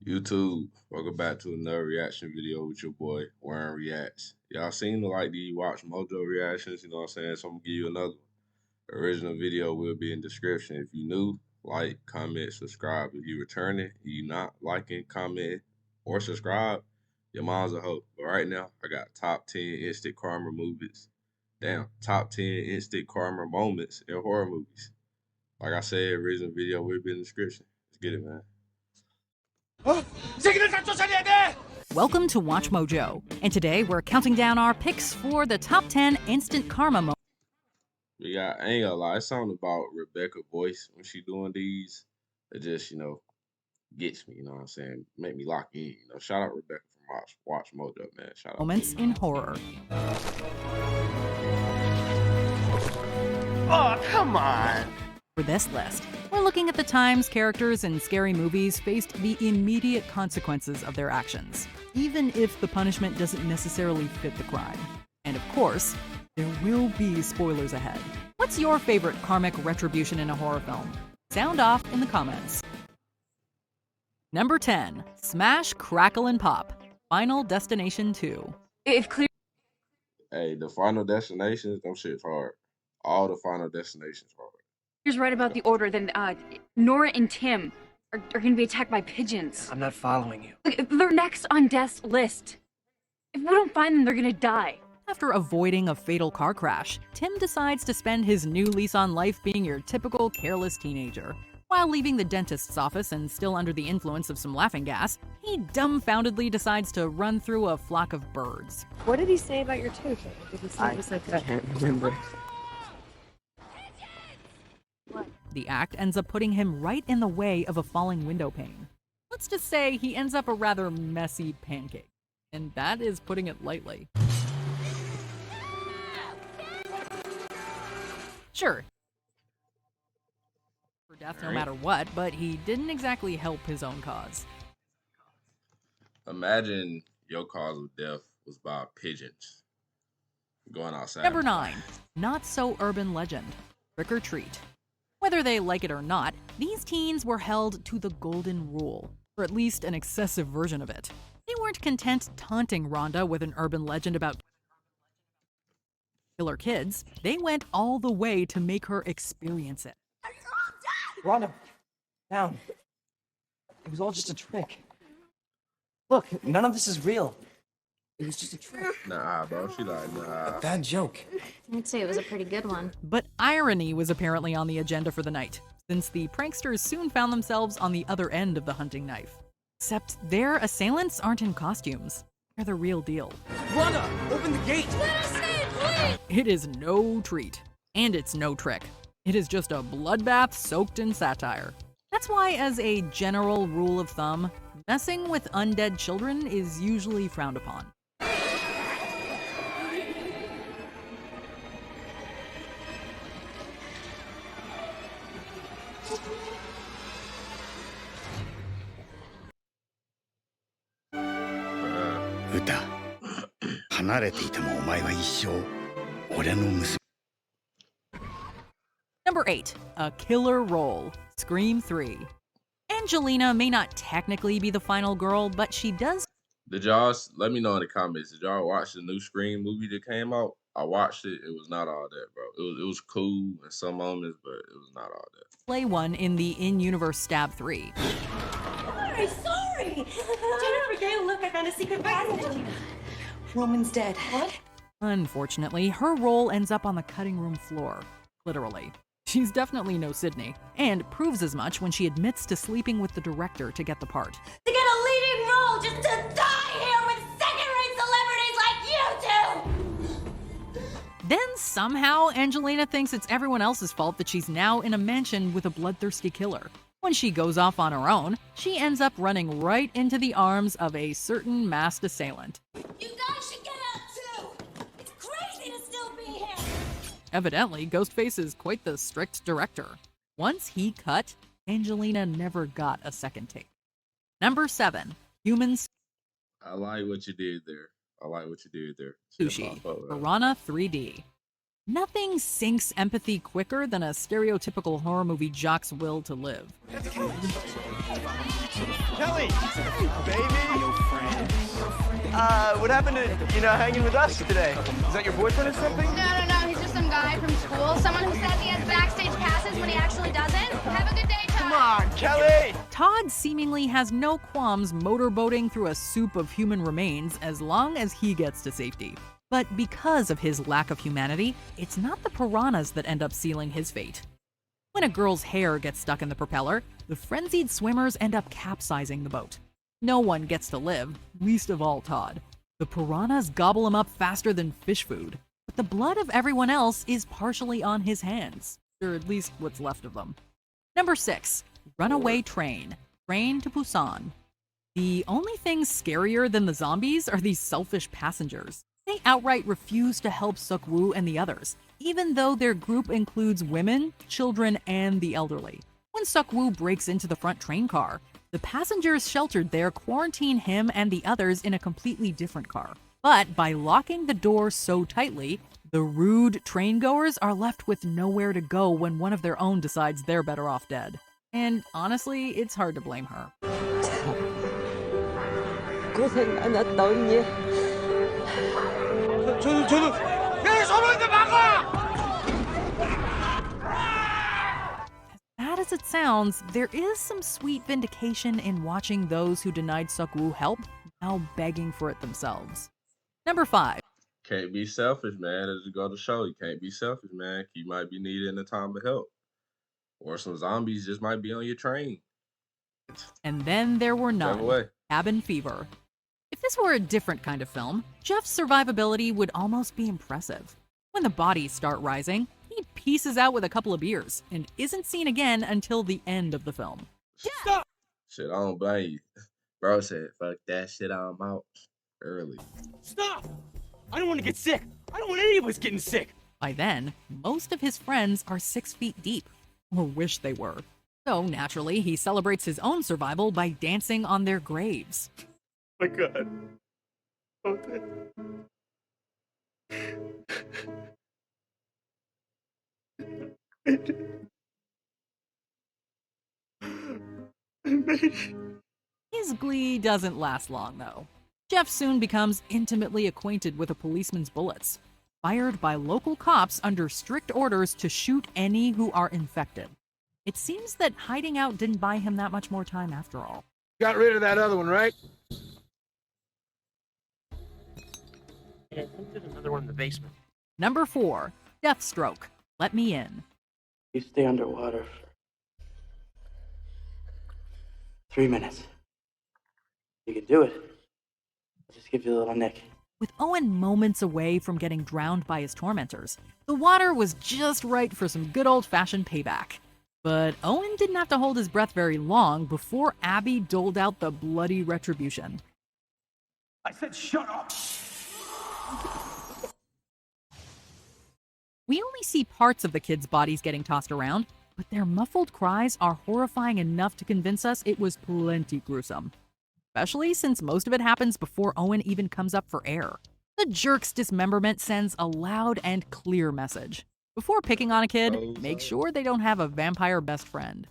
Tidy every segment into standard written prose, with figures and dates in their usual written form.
YouTube, welcome back to another reaction video with your boy, Warren Reacts. Y'all seem to like the Watch Mojo reactions, you know what I'm saying? So I'm gonna give you another one. The original video will be in description. If you new, like, comment, subscribe. If you returning, you not liking, comment, or subscribe, your mom's a hoe. But right now, I got top 10 instant karma movies. Damn, top 10 instant karma moments in horror movies. Like I said, original video will be in the description. Let's get it, man. Welcome to Watch Mojo, and today we're counting down our picks for the top 10 instant karma moments. I ain't gonna lie, it's something about Rebecca's voice when she doing these. It just, gets me, you know what I'm saying? Make me lock in, Shout out Rebecca from Watch Mojo, man. Shout out. Moments in horror. Oh, come on! For this list, we're looking at the times characters in scary movies faced the immediate consequences of their actions, even if the punishment doesn't necessarily fit the crime. And of course, there will be spoilers ahead. What's your favorite karmic retribution in a horror film? Sound off in the comments. Number 10. Smash, Crackle, and Pop. Final Destination 2. Hey, the Final Destinations, them shit's hard. All the Final Destinations hard. Here's right about the order, then Nora and Tim are going to be attacked by pigeons. I'm not following you. They're next on Death's list. If we don't find them, they're going to die. After avoiding a fatal car crash, Tim decides to spend his new lease on life being your typical careless teenager. While leaving the dentist's office and still under the influence of some laughing gas, he dumbfoundedly decides to run through a flock of birds. What did he say about your tooth? Did he say it was like I can't remember. The act ends up putting him right in the way of a falling window pane. Let's just say he ends up a rather messy pancake. And that is putting it lightly. Sure, for death no matter what, but he didn't exactly help his own cause. Imagine your cause of death was by pigeons going outside. Number 9. Not so urban legend. Trick or treat. Whether they like it or not, these teens were held to the golden rule, or at least an excessive version of it. They weren't content taunting Rhonda with an urban legend about killer kids. They went all the way to make her experience it. Rhonda, down. It was all just a trick. Look, none of this is real. It was just a trick. Nah, bro. She like, nah. Bad joke. I'd say it was a pretty good one. But irony was apparently on the agenda for the night, since the pranksters soon found themselves on the other end of the hunting knife. Except their assailants aren't in costumes. They're the real deal. Rhonda, open the gate! It is no treat. And it's no trick. It is just a bloodbath soaked in satire. That's why, as a general rule of thumb, messing with undead children is usually frowned upon. Uta, 離れていてもお前は一生俺の娘。 Number 8. A killer role. Scream 3. Angelina may not technically be the final girl, but she does. Did y'all, let me know in the comments, did y'all watch the new Scream movie that came out? I watched it. It was not all that, bro. It was cool in some moments, but it was not all that. Play one in the in-universe Stab 3. Sorry! Jennifer Gale, look, I found a secret passage. Roman's dead. What? Unfortunately, her role ends up on the cutting room floor. Literally. She's definitely no Sydney, and proves as much when she admits to sleeping with the director to get the part. To get a leading role just to die here with second-rate celebrities like you two! Then somehow Angelina thinks it's everyone else's fault that she's now in a mansion with a bloodthirsty killer. When she goes off on her own, she ends up running right into the arms of a certain masked assailant. You guys should get out too! It's crazy to still be here! Evidently, Ghostface is quite the strict director. Once he cut, Angelina never got a second take. Number 7. Humans. I like what you did there. Sushi. Piranha 3D. Nothing sinks empathy quicker than a stereotypical horror movie jock's will to live. Kelly! Baby! What happened to, hanging with us today? Is that your boyfriend or something? No, he's just some guy from school. Someone who says he has backstage passes when he actually doesn't. Have a good day, Todd. Come on, Kelly! Todd seemingly has no qualms motorboating through a soup of human remains as long as he gets to safety. But because of his lack of humanity, it's not the piranhas that end up sealing his fate. When a girl's hair gets stuck in the propeller, the frenzied swimmers end up capsizing the boat. No one gets to live, least of all Todd. The piranhas gobble him up faster than fish food, but the blood of everyone else is partially on his hands, or at least what's left of them. Number 6, Runaway Train. Train to Busan. The only things scarier than the zombies are these selfish passengers. They outright refuse to help Suk-woo and the others, even though their group includes women, children, and the elderly. When Suk-woo breaks into the front train car, the passengers sheltered there quarantine him and the others in a completely different car. But by locking the door so tightly, the rude train-goers are left with nowhere to go when one of their own decides they're better off dead. And honestly, it's hard to blame her. 고생 많았다, 언니. 저도 Bad as it sounds, there is some sweet vindication in watching those who denied Suk-woo help now begging for it themselves. Number 5. Can't be selfish, man. As you go to show, you can't be selfish, man. You might be needed in a time of help. Or some zombies just might be on your train. And then there were Whichever none. way. Cabin Fever. If this were a different kind of film, Jeff's survivability would almost be impressive. When the bodies start rising, he pieces out with a couple of beers and isn't seen again until the end of the film. Stop! Shit, I don't blame you. Bro said, fuck that shit, I'm out. Early. Stop! I don't want to get sick. I don't want any of us getting sick. By then, most of his friends are 6 feet deep, or wish they were. So naturally, he celebrates his own survival by dancing on their graves. My God. His glee doesn't last long, though. Jeff soon becomes intimately acquainted with a policeman's bullets, fired by local cops under strict orders to shoot any who are infected. It seems that hiding out didn't buy him that much more time after all. Got rid of that other one, right? Yeah, I think there's another one in the basement. Number 4, Deathstroke. Let Me In. You stay underwater for 3 minutes. You can do it. I'll just give you a little nick. With Owen moments away from getting drowned by his tormentors, the water was just right for some good old-fashioned payback. But Owen didn't have to hold his breath very long before Abby doled out the bloody retribution. I said shut up! We only see parts of the kids' bodies getting tossed around, but their muffled cries are horrifying enough to convince us it was plenty gruesome. Especially since most of it happens before Owen even comes up for air. The jerk's dismemberment sends a loud and clear message. Before picking on a kid, make sure they don't have a vampire best friend.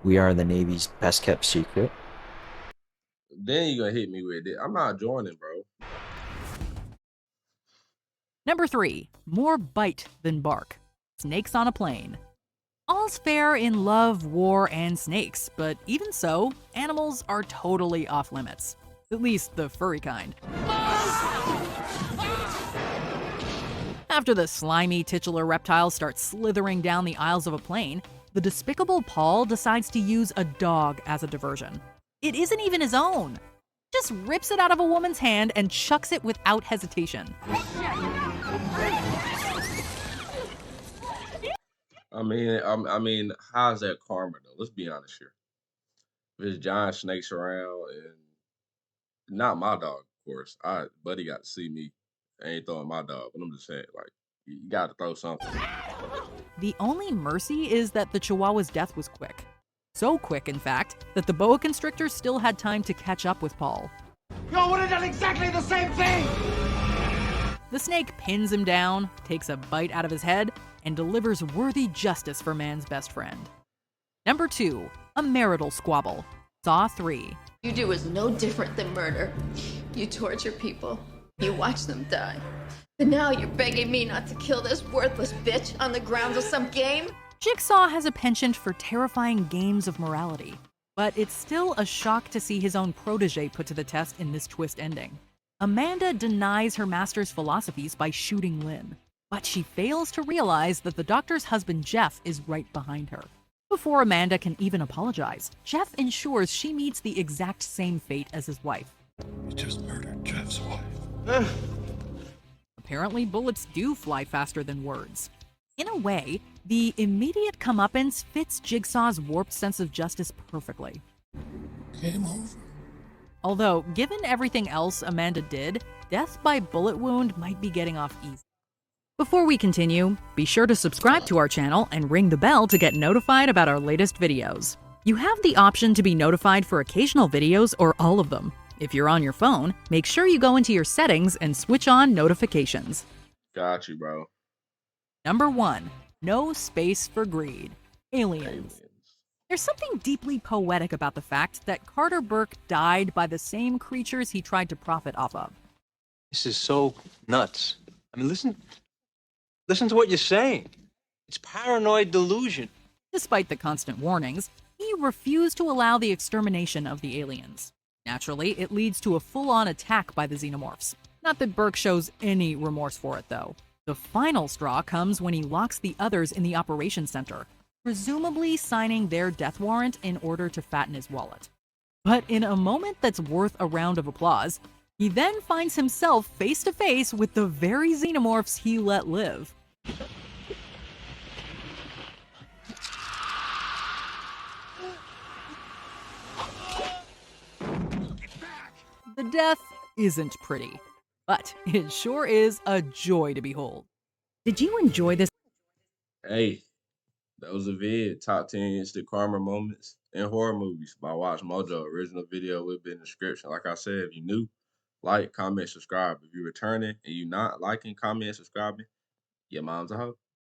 We are the Navy's best kept secret. Then you gonna hit me with it. I'm not joining, bro. Number 3, more bite than bark. Snakes on a Plane. All's fair in love, war, and snakes, but even so, animals are totally off limits. At least the furry kind. After the slimy titular reptiles start slithering down the aisles of a plane, the despicable Paul decides to use a dog as a diversion. It isn't even his own. Just rips it out of a woman's hand and chucks it without hesitation. I mean, how's that karma though? Let's be honest here. There's giant snakes around, and not my dog, of course. Buddy got to see me. I ain't throwing my dog, but I'm just saying, like, you got to throw something. The only mercy is that the Chihuahua's death was quick. So quick, in fact, that the boa constrictor still had time to catch up with Paul. Y'all would have done exactly the same thing! The snake pins him down, takes a bite out of his head, and delivers worthy justice for man's best friend. Number 2. A marital squabble. Saw 3. You do is no different than murder. You torture people. You watch them die. But now you're begging me not to kill this worthless bitch on the grounds of some game? Jigsaw has a penchant for terrifying games of morality, but it's still a shock to see his own protege put to the test in this twist ending. Amanda denies her master's philosophies by shooting Lynn, but she fails to realize that the doctor's husband Jeff is right behind her. Before Amanda can even apologize, Jeff ensures she meets the exact same fate as his wife. You just murdered Jeff's wife. Apparently, bullets do fly faster than words. In a way, the immediate comeuppance fits Jigsaw's warped sense of justice perfectly. Game over. Although, given everything else Amanda did, death by bullet wound might be getting off easy. Before we continue, be sure to subscribe to our channel and ring the bell to get notified about our latest videos. You have the option to be notified for occasional videos or all of them. If you're on your phone, make sure you go into your settings and switch on notifications. Got you, bro. Number 1. No space for greed. Aliens. There's something deeply poetic about the fact that Carter Burke died by the same creatures he tried to profit off of. This is so nuts. I mean, listen to what you're saying. It's paranoid delusion. Despite the constant warnings, he refused to allow the extermination of the aliens. Naturally, it leads to a full-on attack by the xenomorphs. Not that Burke shows any remorse for it, though. The final straw comes when he locks the others in the operations center, presumably signing their death warrant in order to fatten his wallet. But in a moment that's worth a round of applause, he then finds himself face to face with the very xenomorphs he let live. The death isn't pretty, but it sure is a joy to behold. Did you enjoy this? Hey, that was a vid. Top 10 instant karma moments in horror movies by Watch Mojo. Original video will be in the description. Like I said, if you're new, like, comment, subscribe. If you're returning and you're not liking, comment, subscribing, your mom's a hoe.